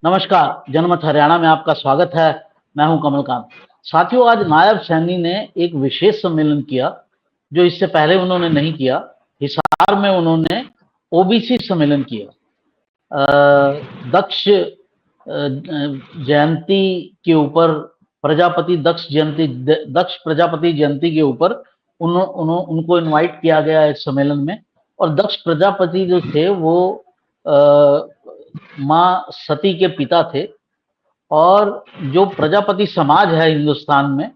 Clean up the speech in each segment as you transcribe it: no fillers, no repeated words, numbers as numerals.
नमस्कार, जनमत हरियाणा में आपका स्वागत है। मैं हूं कमलकांत। साथियों, आज नायब सैनी ने एक विशेष सम्मेलन किया, जो इससे पहले उन्होंने नहीं किया। हिसार में उन्होंने ओबीसी सम्मेलन किया। दक्ष जयंती के ऊपर, दक्ष प्रजापति जयंती के ऊपर उनको इनवाइट किया गया इस सम्मेलन में। और दक्ष प्रजापति जो थे वो माँ सती के पिता थे। और जो प्रजापति समाज है हिंदुस्तान में,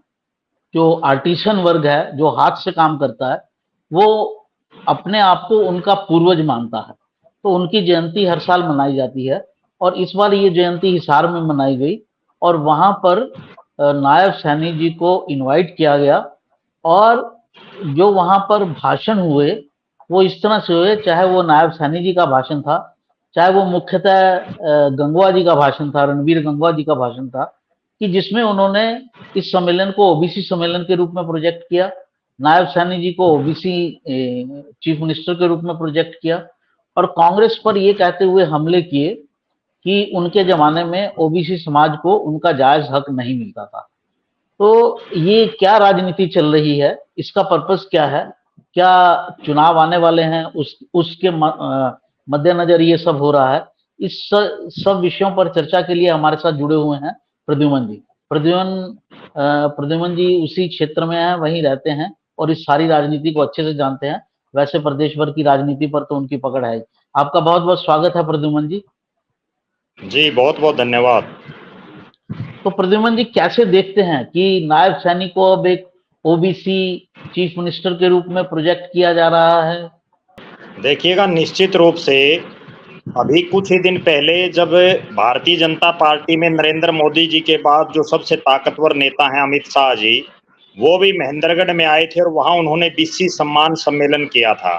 जो आर्टिसन वर्ग है, जो हाथ से काम करता है, वो अपने आप को उनका पूर्वज मानता है। तो उनकी जयंती हर साल मनाई जाती है और इस बार ये जयंती हिसार में मनाई गई और वहां पर नायब सैनी जी को इनवाइट किया गया। और जो वहां पर भाषण हुए वो इस तरह से हुए, चाहे वो नायब सैनी जी का भाषण था, चाहे वो मुख्यतः गंगवा जी का भाषण था, रणबीर गंगवा जी का भाषण था, कि जिसमें उन्होंने इस सम्मेलन को ओबीसी सम्मेलन के रूप में प्रोजेक्ट किया, नायब सैनी जी को ओबीसी चीफ मिनिस्टर के रूप में प्रोजेक्ट किया और कांग्रेस पर ये कहते हुए हमले किए कि उनके जमाने में ओबीसी समाज को उनका जायज हक नहीं मिलता था। तो ये क्या राजनीति चल रही है, इसका पर्पस क्या है, क्या चुनाव आने वाले हैं उसके मद्देनजर ये सब हो रहा है। इस सब विषयों पर चर्चा के लिए हमारे साथ जुड़े हुए हैं प्रद्युमन जी। प्रद्युमन जी उसी क्षेत्र में हैं, वहीं रहते हैं और इस सारी राजनीति को अच्छे से जानते हैं। वैसे प्रदेश भर की राजनीति पर तो उनकी पकड़ है। आपका बहुत बहुत स्वागत है प्रद्युमन जी। जी बहुत बहुत धन्यवाद। तो प्रद्युमन जी, कैसे देखते हैं कि नायब सैनी को अब एक ओबीसी चीफ मिनिस्टर के रूप में प्रोजेक्ट किया जा रहा है? देखिएगा, निश्चित रूप से अभी कुछ ही दिन पहले जब भारतीय जनता पार्टी में नरेंद्र मोदी जी के बाद जो सबसे ताकतवर नेता हैं अमित शाह जी, वो भी महेंद्रगढ़ में आए थे और वहां उन्होंने बीसी सम्मान सम्मेलन किया था।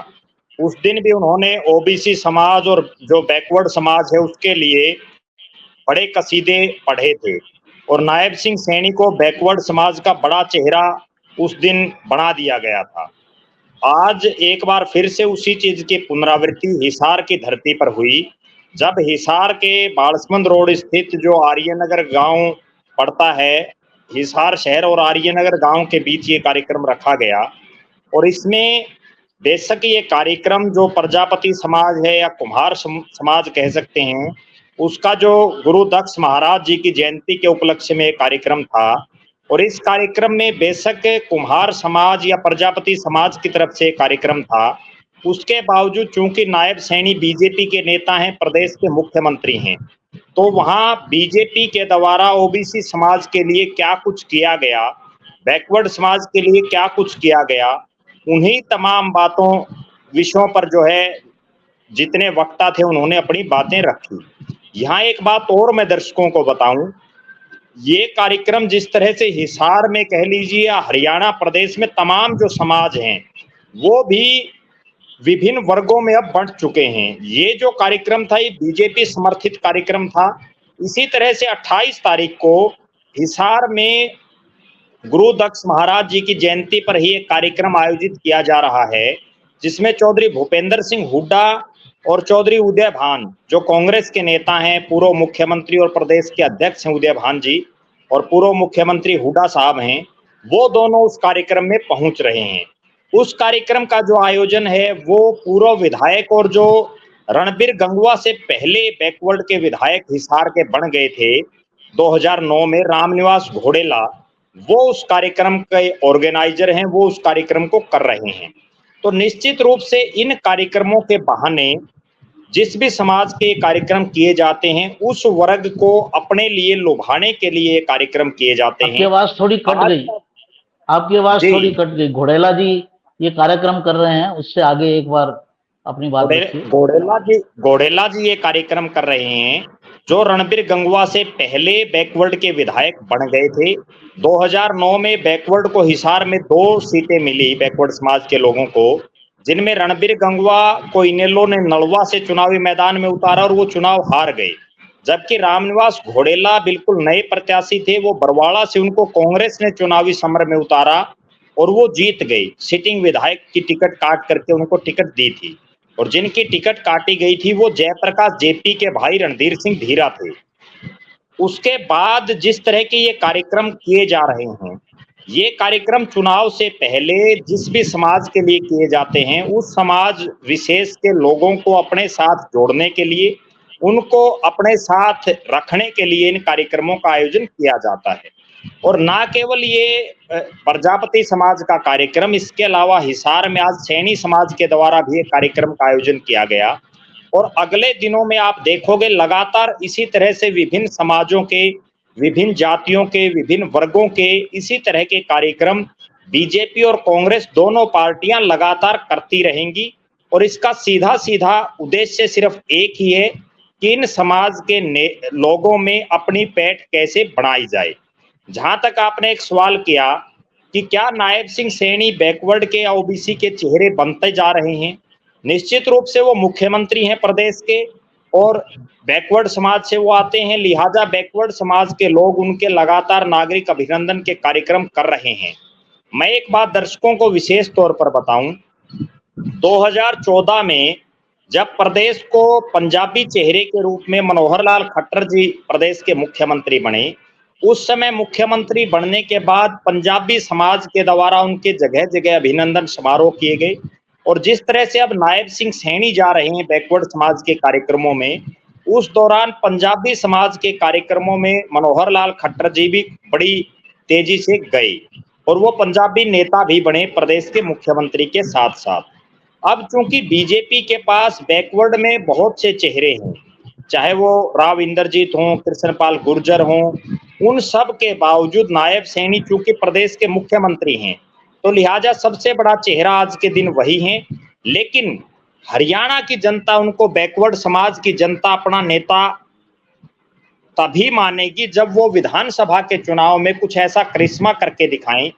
उस दिन भी उन्होंने ओबीसी समाज और जो बैकवर्ड समाज है उसके लिए बड़े कसीदे पढ़े थे और नायब सिंह सैनी को बैकवर्ड समाज का बड़ा चेहरा उस दिन बना दिया गया था। आज एक बार फिर से उसी चीज की पुनरावृत्ति हिसार की धरती पर हुई, जब हिसार के बालसमंद रोड स्थित जो आर्यनगर गांव पड़ता है, हिसार शहर और आर्यनगर गांव के बीच ये कार्यक्रम रखा गया। और इसमें बेशक ये कार्यक्रम जो प्रजापति समाज है या कुम्हार समाज कह सकते हैं, उसका जो गुरु दक्ष महाराज जी की जयंती के उपलक्ष्य में कार्यक्रम था। और इस कार्यक्रम में बेशक कुम्हार समाज या प्रजापति समाज की तरफ से कार्यक्रम था, उसके बावजूद चूंकि नायब सैनी बीजेपी के नेता हैं, प्रदेश के मुख्यमंत्री हैं, तो वहां बीजेपी के द्वारा ओबीसी समाज के लिए क्या कुछ किया गया, बैकवर्ड समाज के लिए क्या कुछ किया गया, उन्हीं तमाम बातों विषयों पर जो है जितने वक्ता थे उन्होंने अपनी बातें रखी। यहाँ एक बात और मैं दर्शकों को बताऊं, ये कार्यक्रम जिस तरह से हिसार में कह लीजिए या हरियाणा प्रदेश में तमाम जो समाज हैं वो भी विभिन्न वर्गों में अब बंट चुके हैं। ये जो कार्यक्रम था ये बीजेपी समर्थित कार्यक्रम था। इसी तरह से 28 तारीख को हिसार में गुरु दक्ष महाराज जी की जयंती पर ही एक कार्यक्रम आयोजित किया जा रहा है, जिसमें चौधरी भूपेंद्र सिंह हुड्डा और चौधरी उदय भान जो कांग्रेस के नेता हैं, पूर्व मुख्यमंत्री और प्रदेश के अध्यक्ष हैं उदय भान जी, और पूर्व मुख्यमंत्री हुड्डा साहब हैं, वो दोनों उस कार्यक्रम में पहुंच रहे हैं। उस कार्यक्रम का जो आयोजन है वो पूर्व विधायक और जो रणबीर गंगवा से पहले बैकवर्ड के विधायक हिसार के बन गए थे 2009 में, रामनिवास घोड़ेला, वो उस कार्यक्रम के ऑर्गेनाइजर हैं, वो उस कार्यक्रम को कर रहे हैं। तो निश्चित रूप से इन कार्यक्रमों के बहाने जिस भी समाज के कार्यक्रम किए जाते हैं उस वर्ग को अपने लिए लुभाने के लिए कार्यक्रम किए जाते हैं। आपकी आवाज थोड़ी कट गई, आपकी आवाज थोड़ी कट गई। घोड़ेला जी ये कार्यक्रम कर रहे हैं, उससे आगे एक बार अपनी बात रखिए। घोड़ेला जी ये कार्यक्रम कर रहे हैं जो रणबीर गंगवा से पहले बैकवर्ड के विधायक बन गए थे। 2009 में बैकवर्ड को हिसार में 2 सीटें मिली बैकवर्ड समाज के लोगों को, जिनमें रणबीर गंगवा को इनेलो ने नलवा से चुनावी मैदान में उतारा और वो चुनाव हार गए, जबकि रामनिवास घोड़ेला बिल्कुल नए प्रत्याशी थे। वो बरवाड़ा से उनको कांग्रेस ने चुनावी समर में उतारा और वो जीत गई। सिटिंग विधायक की टिकट काट करके उनको टिकट दी थी और जिनकी टिकट काटी गई थी वो जयप्रकाश जेपी के भाई रणधीर सिंह धीरा थे। उसके बाद जिस तरह के ये कार्यक्रम किए जा रहे हैं, ये कार्यक्रम चुनाव से पहले जिस भी समाज के लिए किए जाते हैं, उस समाज विशेष के लोगों को अपने साथ जोड़ने के लिए, उनको अपने साथ रखने के लिए इन कार्यक्रमों का आयोजन किया जाता है। और ना केवल ये प्रजापति समाज का कार्यक्रम, इसके अलावा हिसार में आज सैनी समाज के द्वारा भी एक कार्यक्रम का आयोजन किया गया। और अगले दिनों में आप देखोगे लगातार इसी तरह से विभिन्न समाजों के, विभिन्न जातियों के, विभिन्न वर्गों के इसी तरह के कार्यक्रम बीजेपी और कांग्रेस दोनों पार्टियां लगातार करती रहेंगी। और इसका सीधा सीधा उद्देश्य सिर्फ एक ही है कि इन समाज के लोगों में अपनी पैठ कैसे बढ़ाई जाए। जहां तक आपने एक सवाल किया कि क्या नायब सिंह सैनी बैकवर्ड के या ओबीसी के चेहरे बनते जा रहे हैं, निश्चित रूप से वो मुख्यमंत्री हैं प्रदेश के और बैकवर्ड समाज से वो आते हैं, लिहाजा बैकवर्ड समाज के लोग उनके लगातार नागरिक अभिनंदन के कार्यक्रम कर रहे हैं। मैं एक बात दर्शकों को विशेष तौर पर बताऊं, 2014 में जब प्रदेश को पंजाबी चेहरे के रूप में मनोहर लाल खट्टर जी प्रदेश के मुख्यमंत्री बने, उस समय मुख्यमंत्री बनने के बाद पंजाबी समाज के द्वारा उनके जगह जगह अभिनंदन समारोह किए गए। और जिस तरह से अब नायब सिंह सैनी जा रहे हैं बैकवर्ड समाज के कार्यक्रमों में, उस दौरान पंजाबी समाज के कार्यक्रमों में मनोहर लाल खट्टर जी भी बड़ी तेजी से गए और वो पंजाबी नेता भी बने प्रदेश के मुख्यमंत्री के साथ साथ। अब चूंकि बीजेपी के पास बैकवर्ड में बहुत से चेहरे हैं, चाहे वो राव इंद्रजीत हों, कृष्णपाल गुर्जर हों, उन सब के बावजूद नायब सैनी चूंकि प्रदेश के मुख्यमंत्री हैं, तो लिहाजा सबसे बड़ा चेहरा आज के दिन वही हैं। लेकिन हरियाणा की जनता उनको, बैकवर्ड समाज की जनता अपना नेता तभी मानेगी जब वो विधानसभा के चुनाव में कुछ ऐसा करिश्मा करके दिखाएं,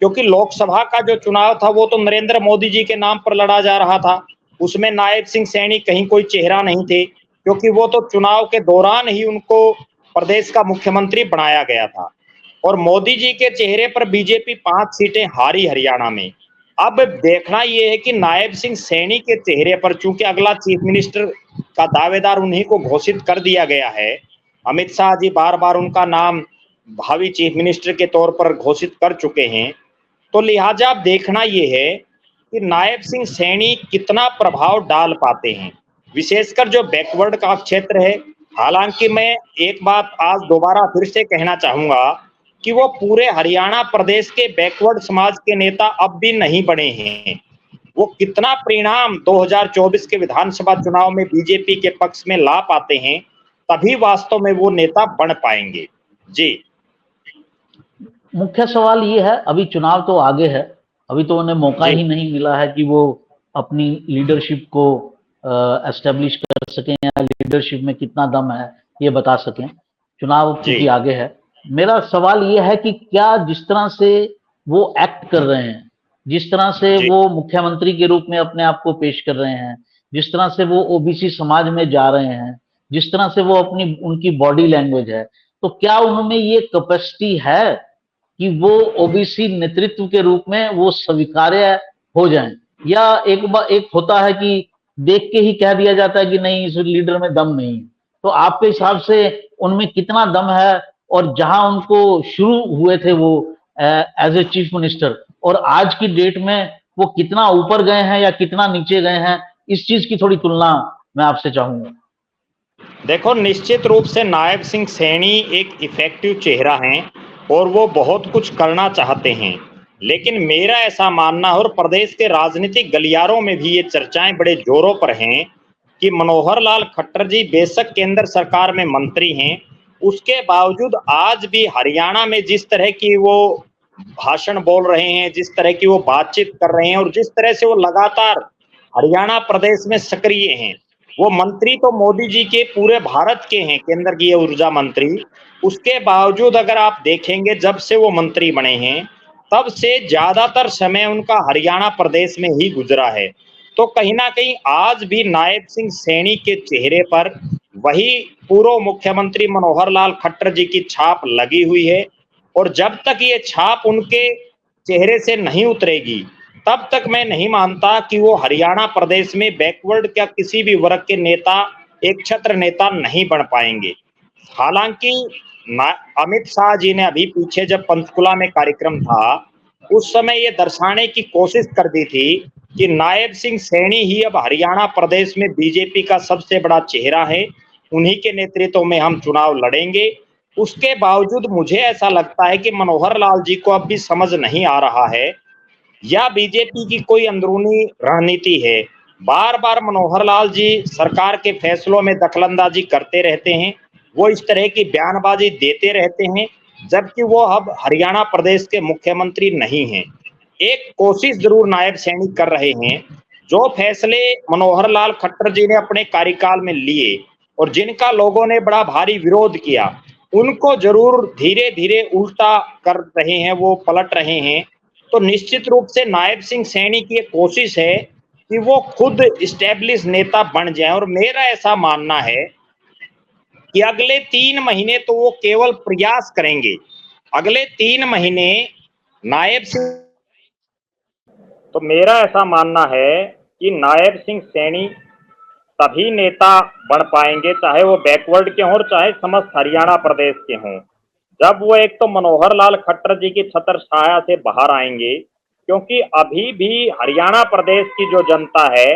क्योंकि लोकसभा का जो चुनाव था वो तो नरेंद्र मोदी जी के नाम पर लड़ा जा रहा था, उसमें नायब सिंह सैनी कहीं कोई चेहरा नहीं थे, क्योंकि वो तो चुनाव के दौरान ही उनको प्रदेश का मुख्यमंत्री बनाया गया था। और मोदी जी के चेहरे पर बीजेपी 5 सीटें हारी हरियाणा में। अब देखना यह है कि नायब सिंह सैनी के चेहरे पर, चूंकि अगला चीफ मिनिस्टर का दावेदार उन्हीं को घोषित कर दिया गया है, अमित शाह जी बार बार उनका नाम भावी चीफ मिनिस्टर के तौर पर घोषित कर चुके हैं, तो लिहाजा देखना यह है कि नायब सिंह सैनी कितना प्रभाव डाल पाते हैं, विशेषकर जो बैकवर्ड का क्षेत्र है। हालांकि मैं एक बात आज दोबारा फिर से कहना चाहूंगा कि वो पूरे हरियाणा प्रदेश के बैकवर्ड समाज के नेता अब भी नहीं बने हैं। वो कितना परिणाम 2024 के विधानसभा चुनाव में बीजेपी के पक्ष में ला पाते हैं, तभी वास्तव में वो नेता बन पाएंगे। जी, मुख्य सवाल ये है, अभी चुनाव तो आगे है, अभी तो उन्हें मौका ही नहीं मिला है कि वो अपनी लीडरशिप को एस्टेब्लिश कर सकें या लीडरशिप में कितना दम है ये बता सकें। चुनाव क्योंकि आगे है, मेरा सवाल ये है कि क्या जिस तरह से वो एक्ट कर रहे हैं, जिस तरह से वो मुख्यमंत्री के रूप में अपने आप को पेश कर रहे हैं, जिस तरह से वो ओबीसी समाज में जा रहे हैं, जिस तरह से वो अपनी उनकी बॉडी लैंग्वेज है, तो क्या उनमें ये कैपेसिटी है कि वो ओबीसी नेतृत्व के रूप में वो स्वीकार्य हो जाएं, या एक होता है कि देख के ही कह दिया जाता है कि नहीं, इस लीडर में दम नहीं है। तो आपके हिसाब से उनमें कितना दम है, और जहां उनको शुरू हुए थे वो एज ए चीफ मिनिस्टर, और आज की डेट में वो कितना ऊपर गए हैं या कितना नीचे गए हैं, इस चीज की थोड़ी तुलना मैं आपसे चाहूंगा। देखो, निश्चित रूप से नायब सिंह सैनी एक इफेक्टिव चेहरा हैं और वो बहुत कुछ करना चाहते हैं, लेकिन मेरा ऐसा मानना है, और प्रदेश के राजनीतिक गलियारों में भी ये चर्चाएं बड़े जोरों पर हैं कि मनोहर लाल खट्टर जी बेशक केंद्र सरकार में मंत्री हैं, उसके बावजूद आज भी हरियाणा में जिस तरह की वो भाषण बोल रहे हैं, जिस तरह की वो बातचीत कर रहे हैं, और जिस तरह से वो लगातार हरियाणा प्रदेश में सक्रिय हैं, वो मंत्री तो मोदी जी के पूरे भारत के हैं, केंद्र की ऊर्जा मंत्री। उसके बावजूद अगर आप देखेंगे, जब से वो मंत्री बने हैं तब से ज्यादातर समय उनका हरियाणा प्रदेश में ही गुजरा है। तो कहीं ना कहीं आज भी नायब सिंह सैनी के चेहरे पर वही पूर्व मुख्यमंत्री मनोहर लाल खट्टर जी की छाप लगी हुई है, और जब तक ये छाप उनके चेहरे से नहीं उतरेगी तब तक मैं नहीं मानता कि वो हरियाणा प्रदेश में बैकवर्ड या किसी भी वर्ग के नेता, एक छत्र नेता नहीं बन पाएंगे। हालांकि अमित शाह जी ने अभी पीछे जब पंचकुला में कार्यक्रम था, उस समय ये दर्शाने की कोशिश कर दी थी कि नायब सिंह सैनी ही अब हरियाणा प्रदेश में बीजेपी का सबसे बड़ा चेहरा है, उन्हीं के नेतृत्व में हम चुनाव लड़ेंगे। उसके बावजूद मुझे ऐसा लगता है कि मनोहर लाल जी को अब भी समझ नहीं आ रहा है या बीजेपी की कोई अंदरूनी रणनीति है। बार बार मनोहर लाल जी सरकार के फैसलों में दखलंदाजी करते रहते हैं, वो इस तरह की बयानबाजी देते रहते हैं, जबकि वो अब हरियाणा प्रदेश के मुख्यमंत्री नहीं हैं। एक कोशिश जरूर नायब सैनी कर रहे हैं, जो फैसले मनोहर लाल खट्टर जी ने अपने कार्यकाल में लिए और जिनका लोगों ने बड़ा भारी विरोध किया, उनको जरूर धीरे धीरे उल्टा कर रहे हैं, वो पलट रहे हैं। तो निश्चित रूप से नायब सिंह सैनी की एक कोशिश है कि वो खुद स्टैब्लिश नेता बन जाए, और मेरा ऐसा मानना है कि अगले 3 महीने तो वो केवल प्रयास करेंगे। अगले 3 महीने नायब सिंह, तो मेरा ऐसा मानना है कि नायब सिंह सैनी तभी नेता बन पाएंगे, चाहे वो बैकवर्ड के हों और चाहे समस्त हरियाणा प्रदेश के हों, जब वो एक तो मनोहर लाल खट्टर जी की छत्र छाया से बाहर आएंगे। क्योंकि अभी भी हरियाणा प्रदेश की जो जनता है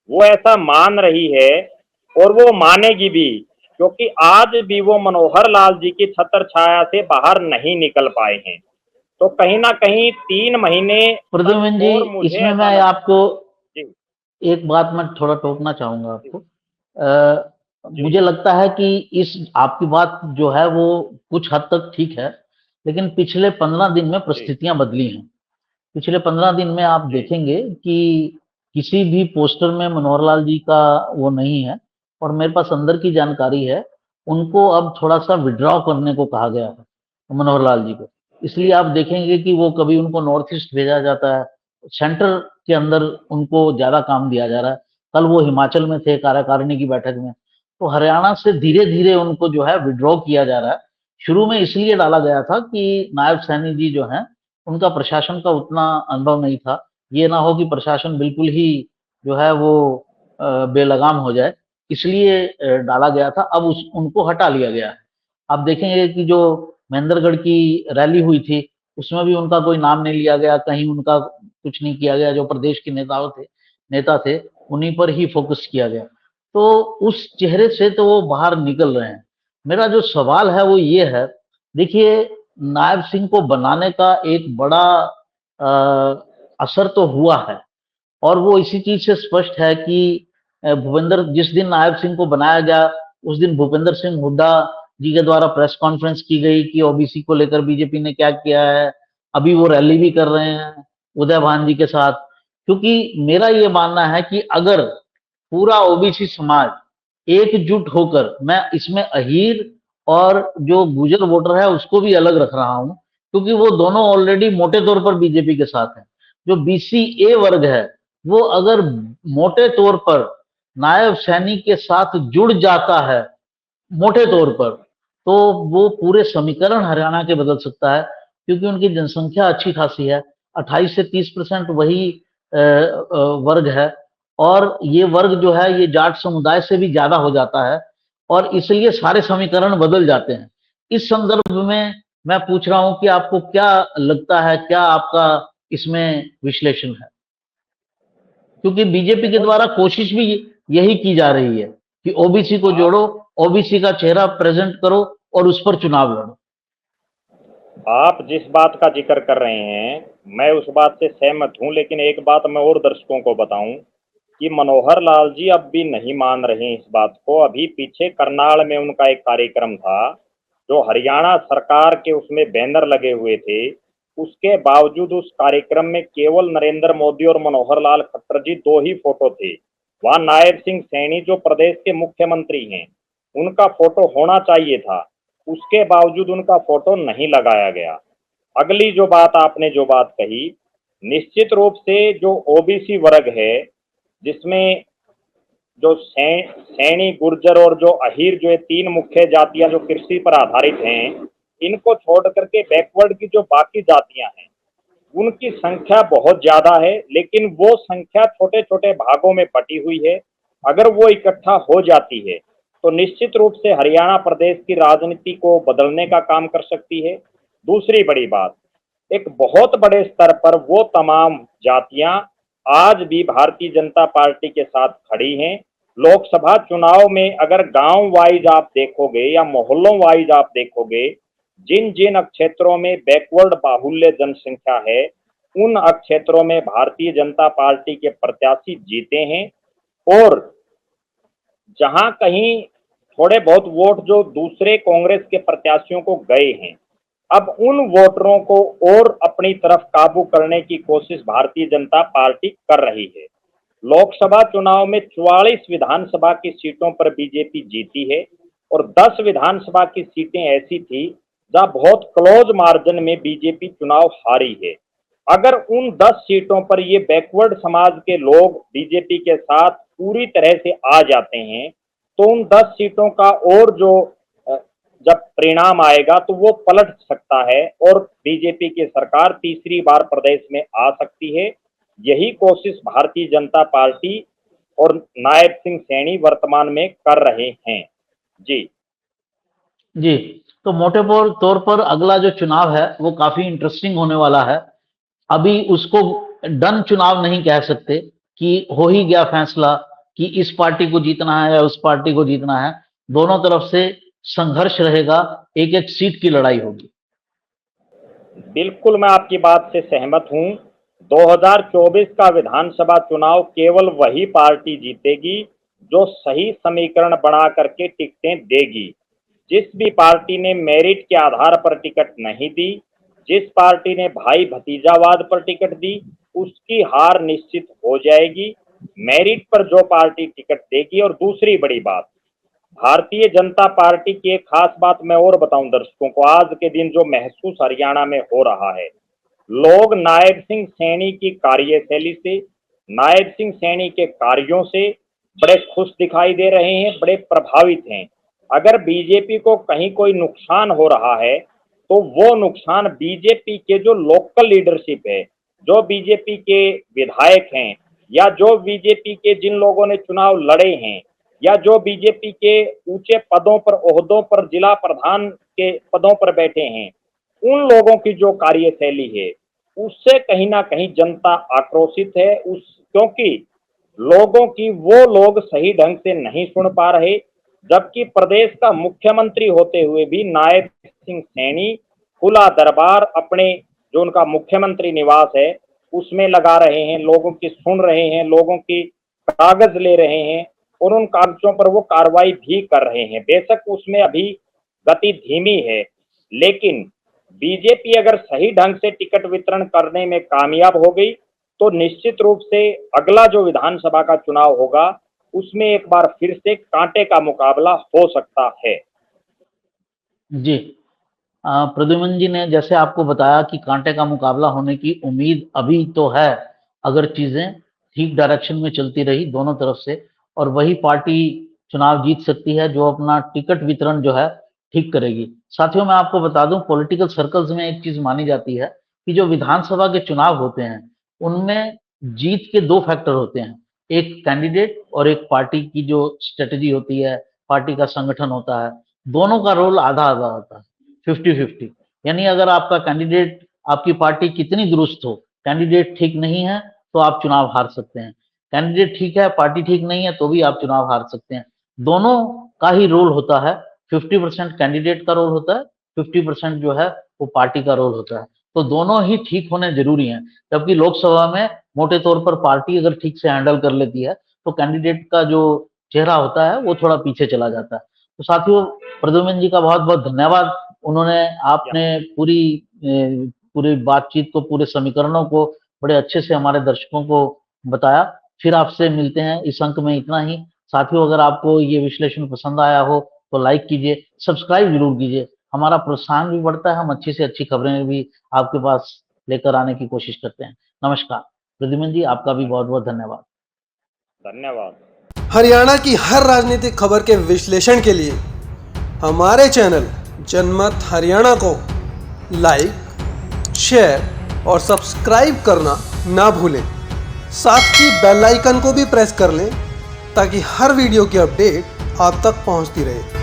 वो ऐसा मान रही है, और वो मानेगी भी, क्योंकि आज भी वो मनोहर लाल जी की छत्र छाया से बाहर नहीं निकल पाए हैं। तो कहीं ना कहीं 3 महीने प्रद्युम्न जी, और मुझे इसमें ऐसा मैं लगता आपको जी एक बात मैं थोड़ा टोकना चाहूंगा जी आपको। जी मुझे लगता है कि इस आपकी बात जो है वो कुछ हद तक ठीक है, लेकिन पिछले 15 दिन में जी परिस्थितियां बदली हैं। पिछले 15 दिन में आप जी देखेंगे कि किसी भी पोस्टर में मनोहर लाल जी का वो नहीं है, और मेरे पास अंदर की जानकारी है, उनको अब थोड़ा सा विड्रॉ करने को कहा गया है मनोहर लाल जी को। इसलिए जी आप देखेंगे कि वो कभी उनको नॉर्थ ईस्ट भेजा जाता है, सेंटर के अंदर उनको ज्यादा काम दिया जा रहा है। कल वो हिमाचल में थे कार्यकारिणी की बैठक में, तो हरियाणा से धीरे धीरे उनको जो है विड्रॉ किया जा रहा है। शुरू में इसलिए डाला गया था कि नायब सैनी जी जो हैं, उनका प्रशासन का उतना अनुभव नहीं था, ये ना हो कि प्रशासन बिल्कुल ही जो है वो बेलगाम हो जाए, इसलिए डाला गया था। अब उस उनको हटा लिया गया है। आप देखेंगे कि जो महेंद्रगढ़ की रैली हुई थी, उसमें भी उनका कोई नाम नहीं लिया गया, कहीं उनका कुछ नहीं किया गया। जो प्रदेश के नेता थे, उन्हीं पर ही फोकस किया गया। तो उस चेहरे से तो वो बाहर निकल रहे हैं। मेरा जो सवाल है वो ये है, देखिए, नायब सिंह को बनाने का एक बड़ा असर तो हुआ है, और वो इसी चीज से स्पष्ट है कि भूपेंद्र, जिस दिन नायब सिंह को बनाया गया, उस दिन भूपेंद्र सिंह हुड्डा जी के द्वारा प्रेस कॉन्फ्रेंस की गई कि ओबीसी को लेकर बीजेपी ने क्या किया है। अभी वो रैली भी कर रहे हैं उदय भान जी के साथ। क्योंकि मेरा ये मानना है कि अगर पूरा ओबीसी समाज एकजुट होकर, मैं इसमें अहीर और जो गुजर वोटर है उसको भी अलग रख रहा हूं, क्योंकि वो दोनों ऑलरेडी मोटे तौर पर बीजेपी के साथ हैं। जो बीसी ए वर्ग है, वो अगर मोटे तौर पर नायब सैनी के साथ जुड़ जाता है, मोटे तौर पर, तो वो पूरे समीकरण हरियाणा के बदल सकता है। क्योंकि उनकी जनसंख्या अच्छी खासी है, 28 से 30% वही वर्ग है, और ये वर्ग जो है ये जाट समुदाय से भी ज्यादा हो जाता है, और इसलिए सारे समीकरण बदल जाते हैं। इस संदर्भ में मैं पूछ रहा हूं कि आपको क्या लगता है, क्या आपका इसमें विश्लेषण है? क्योंकि बीजेपी के देखो, द्वारा कोशिश भी यही की जा रही है कि ओबीसी को आप जोड़ो, ओबीसी का चेहरा प्रेजेंट करो और उस पर चुनाव लड़ो। आप जिस बात का जिक्र कर रहे हैं मैं उस बात से सहमत हूं, लेकिन एक बात मैं और दर्शकों को बताऊं कि मनोहर लाल जी अब भी नहीं मान रहे हैं इस बात को। अभी पीछे करनाल में उनका एक कार्यक्रम था, जो हरियाणा सरकार के उसमें बैनर लगे हुए थे, उसके बावजूद उस कार्यक्रम में केवल नरेंद्र मोदी और मनोहर लाल खट्टर जी दो ही फोटो थे। वहां नायब सिंह सैनी जो प्रदेश के मुख्यमंत्री हैं, उनका फोटो होना चाहिए था, उसके बावजूद उनका फोटो नहीं लगाया गया। अगली जो बात आपने जो बात कही, निश्चित रूप से जो ओबीसी वर्ग है, जिसमें जो सैनी, गुर्जर और जो अहीर, जो ये तीन मुख्य जातियां जो कृषि पर आधारित हैं, इनको छोड़ करके बैकवर्ड की जो बाकी जातियां हैं, उनकी संख्या बहुत ज्यादा है, लेकिन वो संख्या छोटे छोटे भागों में बटी हुई है। अगर वो इकट्ठा हो जाती है तो निश्चित रूप से हरियाणा प्रदेश की राजनीति को बदलने का काम कर सकती है। दूसरी बड़ी बात, एक बहुत बड़े स्तर पर वो तमाम जातियां आज भी भारतीय जनता पार्टी के साथ खड़ी हैं। लोकसभा चुनाव में अगर गांव वाइज आप देखोगे या मोहल्लों वाइज आप देखोगे, जिन जिन क्षेत्रों में बैकवर्ड बाहुल्य जनसंख्या है, उन क्षेत्रों में भारतीय जनता पार्टी के प्रत्याशी जीते हैं। और जहां कहीं थोड़े बहुत वोट जो दूसरे कांग्रेस के प्रत्याशियों को गए हैं, अब उन वोटरों को और अपनी तरफ काबू करने की कोशिश भारतीय जनता पार्टी कर रही है। लोकसभा चुनाव में 44 विधानसभा की सीटों पर बीजेपी जीती है और 10 विधानसभा की सीटें ऐसी थी जहां बहुत क्लोज मार्जिन में बीजेपी चुनाव हारी है। अगर उन 10 सीटों पर ये बैकवर्ड समाज के लोग बीजेपी के साथ पूरी तरह से आ जाते हैं, तो उन 10 सीटों का और जो जब परिणाम आएगा तो वो पलट सकता है और बीजेपी की सरकार तीसरी बार प्रदेश में आ सकती है। यही कोशिश भारतीय जनता पार्टी और नायब सिंह सैनी वर्तमान में कर रहे हैं। जी जी, तो मोटे तौर पर अगला जो चुनाव है वो काफी इंटरेस्टिंग होने वाला है। अभी उसको डन चुनाव नहीं कह सकते कि हो ही गया फैसला कि इस पार्टी को जीतना है या उस पार्टी को जीतना है। दोनों तरफ से संघर्ष रहेगा, एक एक सीट की लड़ाई होगी। बिल्कुल, मैं आपकी बात से सहमत हूं। 2024 का विधानसभा चुनाव केवल वही पार्टी जीतेगी जो सही समीकरण बना करके टिकटें देगी। जिस भी पार्टी ने मेरिट के आधार पर टिकट नहीं दी, जिस पार्टी ने भाई भतीजावाद पर टिकट दी, उसकी हार निश्चित हो जाएगी। मेरिट पर जो पार्टी टिकट देगी। और दूसरी बड़ी बात, भारतीय जनता पार्टी की एक खास बात मैं और बताऊं दर्शकों को, आज के दिन जो महसूस हरियाणा में हो रहा है, लोग नायब सिंह सैनी की कार्यशैली से, नायब सिंह सैनी के कार्यों से बड़े खुश दिखाई दे रहे हैं, बड़े प्रभावित हैं। अगर बीजेपी को कहीं कोई नुकसान हो रहा है तो वो नुकसान बीजेपी के जो लोकल लीडरशिप है, जो बीजेपी के विधायक हैं, या जो बीजेपी के जिन लोगों ने चुनाव लड़े हैं, या जो बीजेपी के ऊंचे पदों पर, ओहदों पर, जिला प्रधान के पदों पर बैठे हैं, उन लोगों की जो कार्यशैली है उससे कहीं ना कहीं जनता आक्रोशित है। क्योंकि लोगों की वो लोग सही ढंग से नहीं सुन पा रहे, जबकि प्रदेश का मुख्यमंत्री होते हुए भी नायब सिंह सैनी खुला दरबार अपने जो उनका मुख्यमंत्री निवास है उसमें लगा रहे हैं, लोगों की सुन रहे हैं, लोगों की कागज ले रहे हैं और उन कागजों पर वो कार्रवाई भी कर रहे हैं। बेशक उसमें अभी गति धीमी है, लेकिन बीजेपी अगर सही ढंग से टिकट वितरण करने में कामयाब हो गई तो निश्चित रूप से अगला जो विधानसभा का चुनाव होगा उसमें एक बार फिर से कांटे का मुकाबला हो सकता है। जी, प्रद्युम्न जी ने जैसे आपको बताया कि कांटे का मुकाबला होने की उम्मीद अभी तो है, अगर चीजें ठीक डायरेक्शन में चलती रही दोनों तरफ से, और वही पार्टी चुनाव जीत सकती है जो अपना टिकट वितरण जो है ठीक करेगी। साथियों, मैं आपको बता दूं, पॉलिटिकल सर्कल्स में एक चीज मानी जाती है कि जो विधानसभा के चुनाव होते हैं उनमें जीत के दो फैक्टर होते हैं, एक कैंडिडेट और एक पार्टी की जो स्ट्रेटजी होती है, पार्टी का संगठन होता है। दोनों का रोल आधा आधा होता है, 50-50। यानी अगर आपका कैंडिडेट, आपकी पार्टी कितनी दुरुस्त हो, कैंडिडेट ठीक नहीं है तो आप चुनाव हार सकते हैं, कैंडिडेट ठीक है, पार्टी ठीक नहीं है तो भी आप चुनाव हार सकते हैं। दोनों का ही रोल होता है। 50% कैंडिडेट का रोल होता है, 50% जो है वो पार्टी का रोल होता है। तो दोनों ही ठीक होने जरूरी हैं। जबकि लोकसभा में मोटे तौर पर पार्टी अगर ठीक से हैंडल कर लेती है तो कैंडिडेट का जो चेहरा होता है वो थोड़ा पीछे चला जाता है। तो साथियों, प्रद्युम्न जी का बहुत बहुत धन्यवाद। आपने पूरी बातचीत को, पूरे समीकरणों को बड़े अच्छे से हमारे दर्शकों को बताया। फिर आपसे मिलते हैं, इस अंक में इतना ही। साथियों, अगर आपको ये विश्लेषण पसंद आया हो तो लाइक कीजिए, सब्सक्राइब जरूर कीजिए, हमारा प्रोत्साहन भी बढ़ता है, हम अच्छी से अच्छी खबरें भी आपके पास लेकर आने की कोशिश करते हैं। नमस्कार प्रद्युम्न जी, आपका भी बहुत बहुत धन्यवाद। धन्यवाद। हरियाणा की हर राजनीतिक खबर के विश्लेषण के लिए हमारे चैनल जनमत हरियाणा को लाइक, शेयर और सब्सक्राइब करना ना भूलें। साथ ही बेल आइकन को भी प्रेस कर लें ताकि हर वीडियो की अपडेट आप तक पहुंचती रहे।